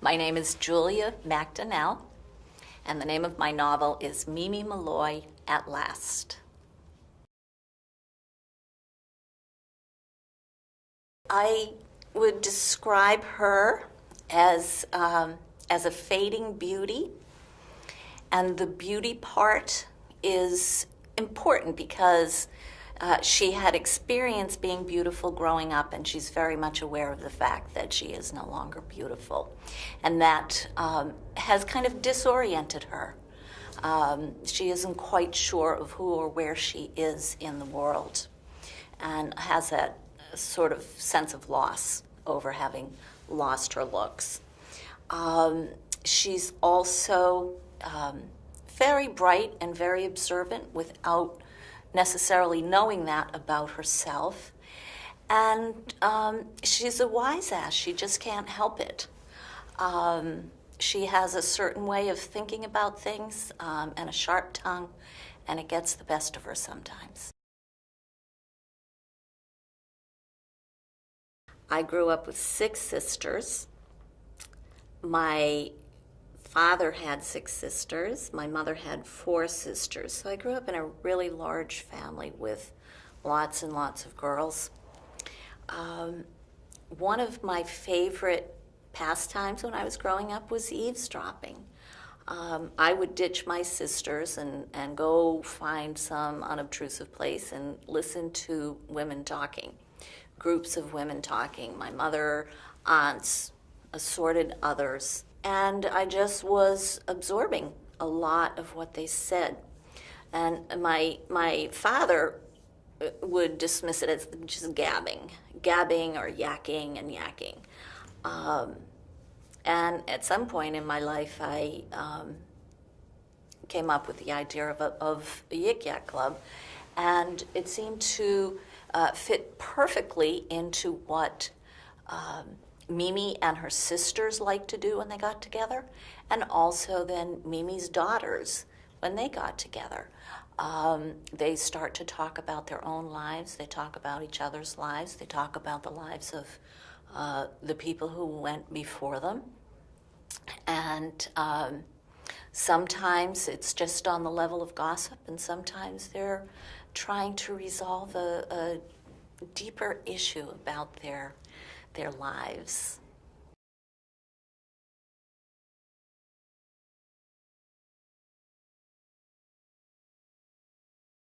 My name is Julia MacDonnell, and the name of my novel is Mimi Malloy, At Last. I would describe her as a fading beauty, and the beauty part is important because she had experienced being beautiful growing up, and she's very much aware of the fact that she is no longer beautiful. And that has kind of disoriented her. She isn't quite sure of who or where she is in the world, and has that sort of sense of loss over having lost her looks. She's also very bright and very observant without necessarily knowing that about herself. And she's a wise ass. She just can't help it. She has a certain way of thinking about things and a sharp tongue, and it gets the best of her sometimes. I grew up with 6 sisters. My father had 6 sisters. My mother had 4 sisters. So I grew up in a really large family with lots and lots of girls. One of my favorite pastimes when I was growing up was eavesdropping. I would ditch my sisters and go find some unobtrusive place and listen to women talking, groups of women talking, my mother, aunts, assorted others. And I just was absorbing a lot of what they said. And my father would dismiss it as just gabbing or yakking and yakking. And at some point in my life, I came up with the idea of a Yik Yak Club, and it seemed to fit perfectly into what Mimi and her sisters liked to do when they got together, and also then Mimi's daughters when they got together. They start to talk about their own lives, they talk about each other's lives, they talk about the lives of the people who went before them. And sometimes it's just on the level of gossip, and sometimes they're trying to resolve a deeper issue about their lives.